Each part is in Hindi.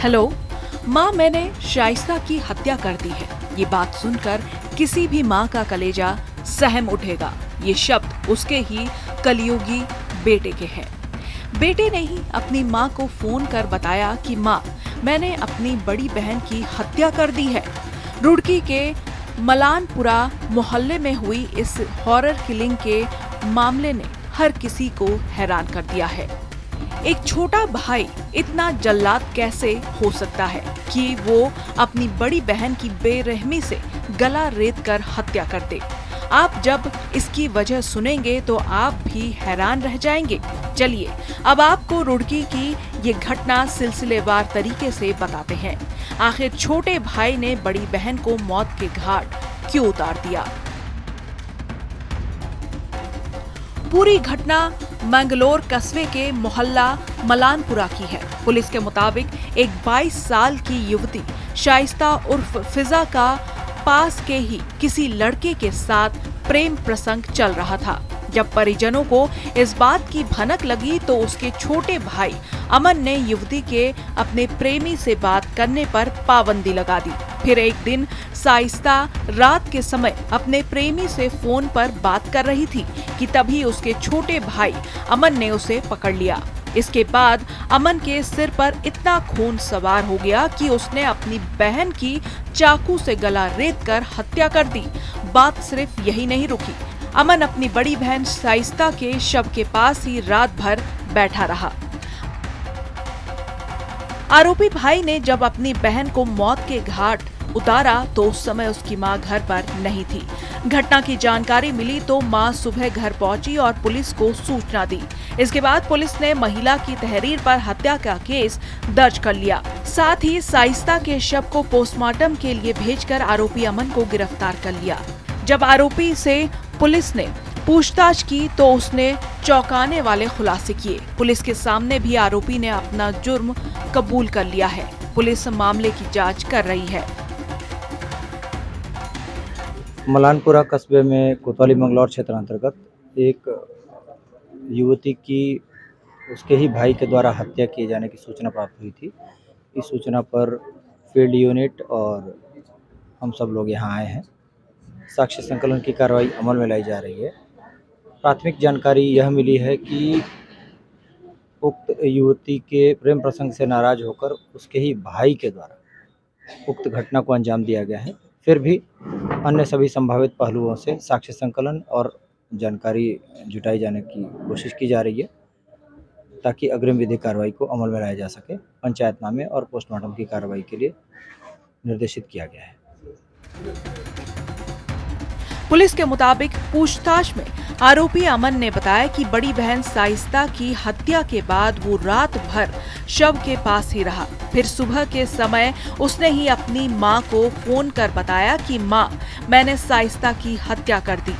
हेलो माँ, मैंने शाइस्ता की हत्या कर दी है। ये बात सुनकर किसी भी माँ का कलेजा सहम उठेगा। ये शब्द उसके ही कलयुगी बेटे के हैं। बेटे ने ही अपनी माँ को फोन कर बताया कि माँ, मैंने अपनी बड़ी बहन की हत्या कर दी है। रुड़की के मलानपुरा मोहल्ले में हुई इस हॉरर किलिंग के मामले ने हर किसी को हैरान कर दिया है। एक छोटा भाई इतना जल्लाद कैसे हो सकता है कि वो अपनी बड़ी बहन की बेरहमी से गला रेत कर हत्या कर दे। आप जब इसकी वजह सुनेंगे तो आप भी हैरान रह जाएंगे। चलिए अब आपको रुड़की की ये घटना सिलसिलेवार तरीके से बताते हैं। आखिर छोटे भाई ने बड़ी बहन को मौत के घाट क्यों उतार दिया? पूरी घटना मंगलोर कस्बे के मोहल्ला मलानपुरा की है। पुलिस के मुताबिक एक 22 साल की युवती शाइस्ता उर्फ फिजा का पास के ही किसी लड़के के साथ प्रेम प्रसंग चल रहा था। जब परिजनों को इस बात की भनक लगी तो उसके छोटे भाई अमन ने युवती के अपने प्रेमी से बात करने पर पाबंदी लगा दी। फिर एक दिन शाइस्ता रात के समय अपने प्रेमी से फोन पर बात कर रही थी कि तभी उसके छोटे भाई अमन ने उसे पकड़ लिया। इसके बाद अमन के सिर पर इतना खून सवार हो गया कि उसने अपनी बहन की चाकू से गला रेत कर हत्या कर दी। बात सिर्फ यही नहीं रुकी। अमन अपनी बड़ी बहन शाइस्ता के शव के पास ही रात भर बैठा रहा। आरोपी भाई ने जब अपनी बहन को मौत के घाट उतारा तो उस समय उसकी मां घर पर नहीं थी। घटना की जानकारी मिली तो मां सुबह घर पहुंची और पुलिस को सूचना दी। इसके बाद पुलिस ने महिला की तहरीर पर हत्या का केस दर्ज कर लिया। साथ ही शाइस्ता के शव को पोस्टमार्टम के लिए भेजकर आरोपी अमन को गिरफ्तार कर लिया। जब आरोपी से पुलिस ने पूछताछ की तो उसने चौंकाने वाले खुलासे किए। पुलिस के सामने भी आरोपी ने अपना जुर्म कबूल कर लिया है। पुलिस मामले की जांच कर रही है। मलानपुरा कस्बे में कोतवाली मंगलौर क्षेत्र अंतर्गत एक युवती की उसके ही भाई के द्वारा हत्या किए जाने की सूचना प्राप्त हुई थी। इस सूचना पर फील्ड यूनिट और हम सब लोग यहाँ आए हैं। साक्ष्य संकलन की कार्रवाई अमल में लाई जा रही है। प्राथमिक जानकारी यह मिली है कि उक्त युवती के प्रेम प्रसंग से नाराज होकर उसके ही भाई के द्वारा उक्त घटना को अंजाम दिया गया है। फिर भी अन्य सभी संभावित पहलुओं से साक्ष्य संकलन और जानकारी जुटाई जाने की कोशिश की जा रही है ताकि अग्रिम विधिक कार्रवाई को अमल में लाया जा सके। पंचायतनामे और पोस्टमार्टम की कार्रवाई के लिए निर्देशित किया गया है। पुलिस के मुताबिक पूछताछ में आरोपी अमन ने बताया कि बड़ी बहन शाइस्ता की हत्या के बाद वो रात भर शव के पास ही रहा। फिर सुबह के समय उसने ही अपनी मां को फोन कर बताया कि मां, मैंने शाइस्ता की हत्या कर दी।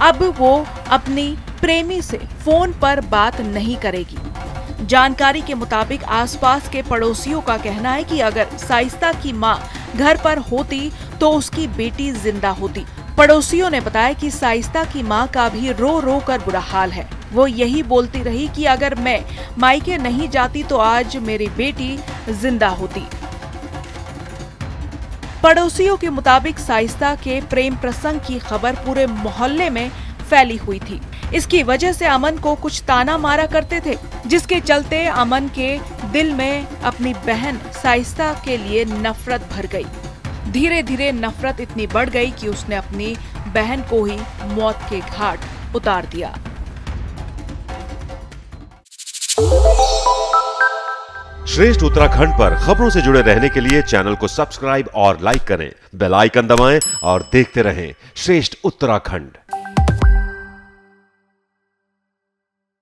अब वो अपनी प्रेमी से फोन पर बात नहीं करेगी। जानकारी के मुताबिक आसपास के पड़ोसियों का कहना है कि अगर शाइस्ता की मां घर पर होती तो उसकी बेटी जिंदा होती। पड़ोसियों ने बताया कि शाइस्ता की मां का भी रो रो कर बुरा हाल है। वो यही बोलती रही कि अगर मैं मायके नहीं जाती तो आज मेरी बेटी जिंदा होती। पड़ोसियों के मुताबिक शाइस्ता के प्रेम प्रसंग की खबर पूरे मोहल्ले में फैली हुई थी। इसकी वजह से अमन को कुछ ताना मारा करते थे, जिसके चलते अमन के दिल में अपनी बहन शाइस्ता के लिए नफरत भर गई। धीरे धीरे नफरत इतनी बढ़ गई कि उसने अपनी बहन को ही मौत के घाट उतार दिया। श्रेष्ठ उत्तराखंड पर खबरों से जुड़े रहने के लिए चैनल को सब्सक्राइब और लाइक करें, बेल आइकन दबाएं और देखते रहें श्रेष्ठ उत्तराखंड।